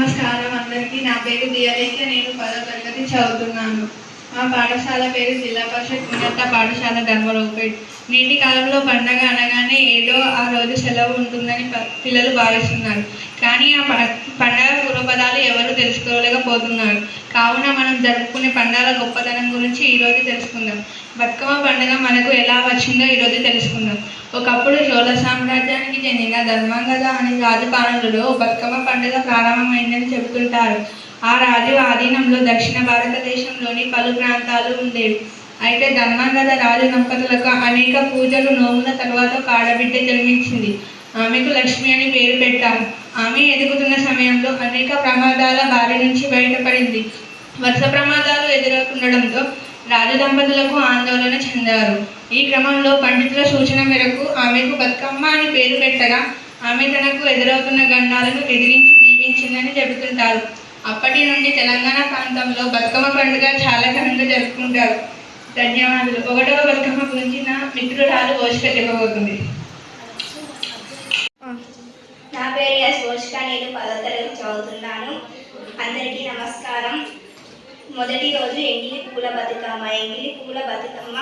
నమస్కారం అందరికీ. నా పేరు దియాలేఖ్య. నేను 10వ తరగతి చదువుతున్నాను. మా పాఠశాల పేరు జిల్లా పరిషత్ ఉన్నత పాఠశాల ధర్మరావుపేట్. నేటి కాలంలో పండగ అనగానే ఏదో ఆ రోజు సెలవు ఉంటుందని పిల్లలు భావిస్తున్నారు. కానీ ఆ పండగ పూర్వపదాలు ఎవరు తెలుసుకోలేకపోతున్నారు. కావున మనం జరుపుకునే పండుగల గొప్పతనం గురించి ఈరోజు తెలుసుకుందాం. బతుకమ్మ పండుగ మనకు ఎలా వచ్చిందో ఈరోజు తెలుసుకుందాం. ఒకప్పుడు చోళ సామ్రాజ్యానికి చెందిన ధర్మంగద అనే రాజు పాలనలో బతుకమ్మ పండుగ ప్రారంభమైందని చెబుతుంటారు. ఆ రాజు ఆధీనంలో దక్షిణ భారతదేశంలోని పలు ప్రాంతాలు ఉండేవి. అయితే ధర్మంగద రాజు దంపతులకు అనేక పూజలు నోముల తర్వాత ఒక ఆడబిడ్డ జన్మించింది. ఆమెకు లక్ష్మి అని పేరు పెట్టారు. ఆమె ఎదుగుతున్న సమయంలో అనేక ప్రమాదాల బారి నుంచి బయటపడింది. వరుస ప్రమాదాలు ఎదురవుతుండడంతో రాజు దంపతులకు ఆందోళన చెందారు. ఈ క్రమంలో పండితుల సూచన మేరకు ఆమెకు బతుకమ్మ అని పేరు పెట్టగా ఆమె తనకు ఎదురవుతున్న గండాలను ఎదిరించి జీవించిందని చెబుతుంటారు. అప్పటి నుండి తెలంగాణ ప్రాంతంలో బతుకమ్మ పండుగ చాలా ఘనంగా జరుపుకుంటారు. ధన్యవాదాలు. 1వ బతుకమ్మ గురించి నా మిత్రురాలు ఓషిక చెప్పబోతుంది. నా పేరు ఎస్ ఓషిక. నేను 10వ తరగతి చదువుతున్నాను. అందరికీ నమస్కారం. మొదటి రోజు ఎంగిలి పూల బతుకమ్మ. ఎంగిలి పూల బతుకమ్మ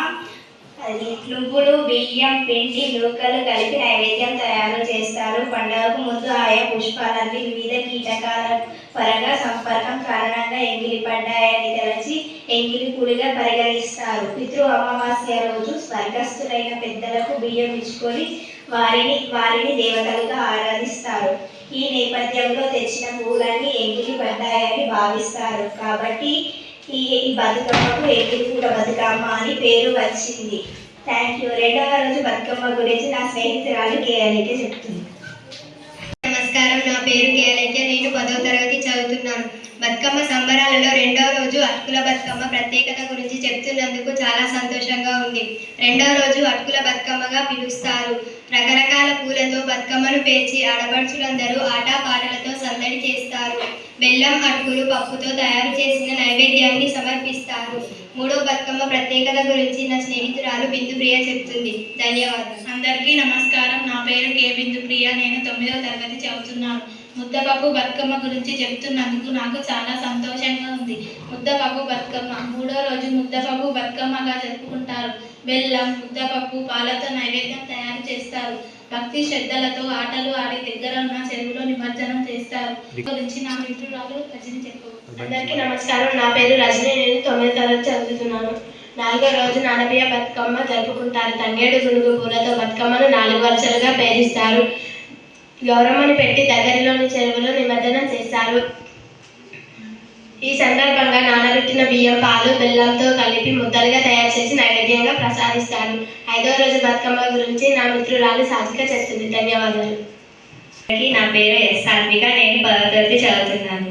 అది నువ్వులు, బియ్యం, పిండి, నూకలు కలిపి నైవేద్యం తయారు చేస్తారు. పండుగకు ముందు ఆయా పుష్పాలన్నీ వివిధ కీటకాల పరంగా సంపర్కం కారణంగా ఎంగిలి పడ్డాయని తలచి ఎంగిలి పూలుగా పరిగణిస్తారు. పితృ అమావాస్య రోజు స్వర్గస్థులైన పెద్దలకు బియ్యం ఇచ్చుకొని వారిని దేవతలుగా ఆరాధిస్తారు. ఈ నేపథ్యంలో తెచ్చిన పూలన్నీ ఎంగిలి పడ్డాయని భావిస్తారు. కాబట్టి ఈ బతుకమ్మకు ఎంగిలి పూల బతుకమ్మ అని పేరు వచ్చింది. Thank you. 2వ రోజు బతుకమ్మ గురించి నా స్నేహితురాలు కేయాలేఖ్య చెప్తుంది. నమస్కారం. నా పేరు కేయాలేఖ్య. నేను 10వ తరగతి చదువుతున్నాను. బతుకమ్మ సంబరాలలో 2వ రోజు అటుకుల బతుకమ్మ ప్రత్యేకత గురించి చెప్తున్నందుకు చాలా సంతోషంగా ఉంది. 2వ రోజు అటుకుల బతుకమ్మగా పిలుస్తారు. రకరకాల పూలతో బతుకమ్మను పేర్చి ఆడపడుచులందరూ ఆటపాటలతో సందడి చేస్తారు. బెల్లం, అటుకులు, పప్పుతో తయారు చేసిన నైవేద్యాన్ని సమర్పిస్తారు. 3వ బతుకమ్మ ప్రత్యేకత గురించి నా స్నేహితురాలు బిందుప్రియ చెప్తుంది. ధన్యవాదాలు. అందరికీ నమస్కారం. నా పేరు కే బిందుప్రియ. నేను 9వ తరగతి చదువుతున్నాను. ముద్దపప్పు బతుకమ్మ గురించి చెప్తున్నందుకు నాకు చాలా సంతోషంగా ఉంది. ముద్దపప్పు బతుకమ్మ 3వ రోజు ముద్దపప్పు బతుకమ్మగా జరుపుకుంటారు. బెల్లం, ముద్దపప్పు, పాలతో నైవేద్యం తయారు చేస్తారు. భక్తి శ్రద్ధలతో ఆటలు ఆడి దగ్గర ఉన్న చెరువులో నిమజ్జనం చేస్తారు. గురించి నా మిత్రురాలు రజని చెప్పు. అందరికీ నమస్కారం. నా పేరు రజని. నేను 9వ తరగతి చదువుతున్నాను. 4వ రోజు నడబియ్య బతుకమ్మ జరుపుకుంటారు. తంగేడు గునుగు పూలతో బతుకమ్మను 4 వరుసలుగా పేరిస్తారు. గౌరమ్మని పెట్టి దగ్గరలోని చెరువులో నిమజ్జనం చేస్తారు. ఈ సందర్భంగా నానబెట్టిన బియ్యం, పాలు, బెల్లంతో కలిపి ముద్దలుగా తయారు చేసి నైవేద్యంగా ప్రసాదిస్తారు. 5వ రోజు బతుకమ్మ గురించి నా మిత్రురాలు సాధిక చెప్తుంది. ధన్యవాదాలు. నా పేరు ఎస్ సాత్విక. నేను 10వ తరగతి చదువుతున్నాను.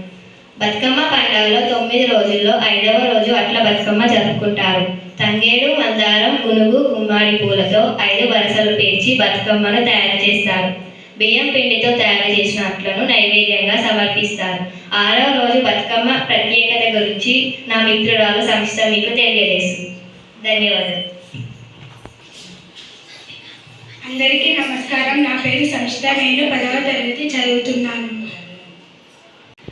బతుకమ్మ పండుగలో 9 రోజుల్లో 5వ రోజు అట్ల బతుకమ్మ జరుపుకుంటారు. తంగేడు, మందారం, గునుగు, గుమ్మాడి పూలతో 5 వరుసలు పేర్చి బతుకమ్మను తయారు చేస్తారు. బియ్యం పిండితో తయారు చేసిన అట్లను నైవేద్యంగా సమర్పిస్తారు. 6వ రోజు బతుకమ్మ ప్రత్యేకత గురించి నా మిత్రురాలు సంస్థ మీకు తెలియజేస్తుంది. ధన్యవాదాలు. అందరికీ నమస్కారం. నా పేరు సంస్థ. నేను 10వ తరగతి చదువుతున్నాను.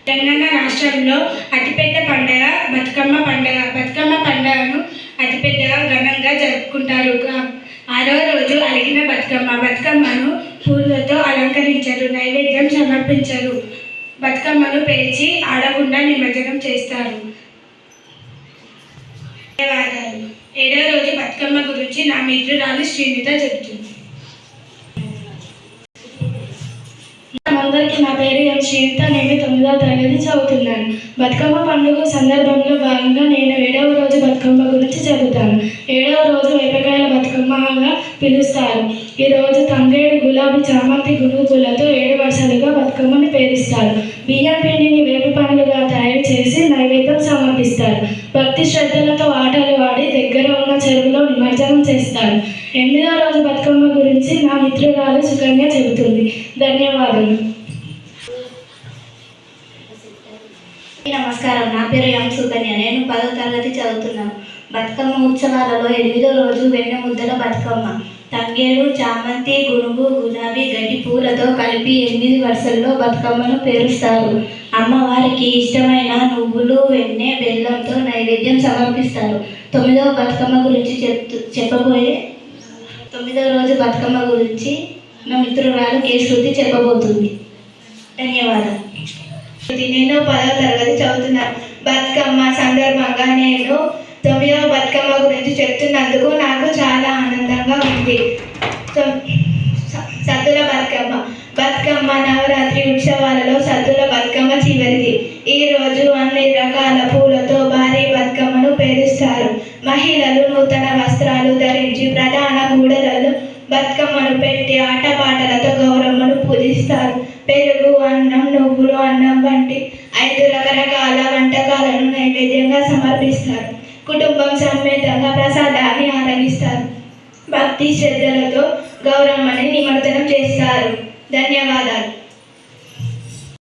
తెలంగాణ రాష్ట్రంలో అతిపెద్ద పండుగ బతుకమ్మ పండుగ. బతుకమ్మ పండుగను అతిపెద్దగా ఘనంగా జరుపుకుంటారు. 6వ రోజు అలిగిన బతుకమ్మను పూలతో అలంకరించరు. నైవేద్యం సమర్పించరు. బతుకమ్మను పేర్చి ఆడకుండా నిమజ్జనం చేస్తారు. ధన్యవాదాలు. 7వ రోజు బతుకమ్మ గురించి నా మిత్రురాలు శ్రీనిత చెబుతుంది. అందరికీ నా పేరు ఎం శ్రీనిత. నేను 9వ తరగతి చదువుతున్నాను. బతుకమ్మ పండుగ సందర్భంలో భాగంగా నేను 7వ రోజు బతుకమ్మ గురించి చెబుతాను. 7వ రోజు వేపకాయల బతుకమ్మగా పిలుస్తారు. ఈ రోజు తంగేడు, గులాబీ, చామంతి, గునుగు పూలతో 7 వరుసలుగా బతుకమ్మను పేరిస్తారు. బియ్యం పిండిని వేప పండ్లుగా తయారు చేసి నైవేద్యం సమర్పిస్తారు. భక్తి శ్రద్ధలతో ఆటలు ఆడి దగ్గర ఉన్న చెరువులో నిమజ్జనం చేస్తారు. 8వ రోజు బతుకమ్మ గురించి నా మిత్రురాలు సుకన్య చెబుతుంది. ధన్యవాదాలు. నమస్కారం. నా పేరు ఎం సుకన్య. నేను 10వ తరగతి చదువుతున్నాను. బతుకమ్మ ఉత్సవాలలో 8వ రోజు వెన్న ముద్దల బతుకమ్మ. తంగేడు, చామంతి, గునుగు, గులాబీ, గడ్డి పూలతో కలిపి 8 వరుసల్లో బతుకమ్మను పేరుస్తారు. అమ్మవారికి ఇష్టమైన నువ్వులు వెన్నె బెల్లంతో నైవేద్యం సమర్పిస్తారు. 9వ బతుకమ్మ గురించి చెప్పబోయే 9వ రోజు బతుకమ్మ గురించి నా మిత్రురాలు కే శృతి చెప్పబోతుంది. ధన్యవాదాలు. నేను 10వ తరగతి చదువుతున్నాను. బతుకమ్మ సందర్భంగా నేను 9వ బతుకమ్మ గురించి చెప్తున్నందుకు నాకు చాలా ఆనందంగా ఉంది. సద్దుల బతుకమ్మ. బతుకమ్మ నవరాత్రి ఉత్సవాలలో సద్దుల బతుకమ్మ చివరిది. ఈ రోజు అన్ని రకాల పూలతో భారీ బతుకమ్మను పేరుస్తారు. మహిళలు నూతన వస్త్రాలు ధరించి ప్రధాన గూడలలో బతుకమ్మను పెట్టి ఆటపాటలతో గౌరమ్మను పూజిస్తారు. పెరుగు, అన్నం, నువ్వులు, అన్నం వంటి 5 రకరకాల వంటకాలను నైవేద్యంగా సమర్పిస్తారు. కుటుంబం సమేతంగా ప్రసాదాన్ని ఆరగిస్తారు. భక్తి శ్రద్ధలతో గౌరమ్మని నిమజ్జనం చేస్తారు. ధన్యవాదాలు.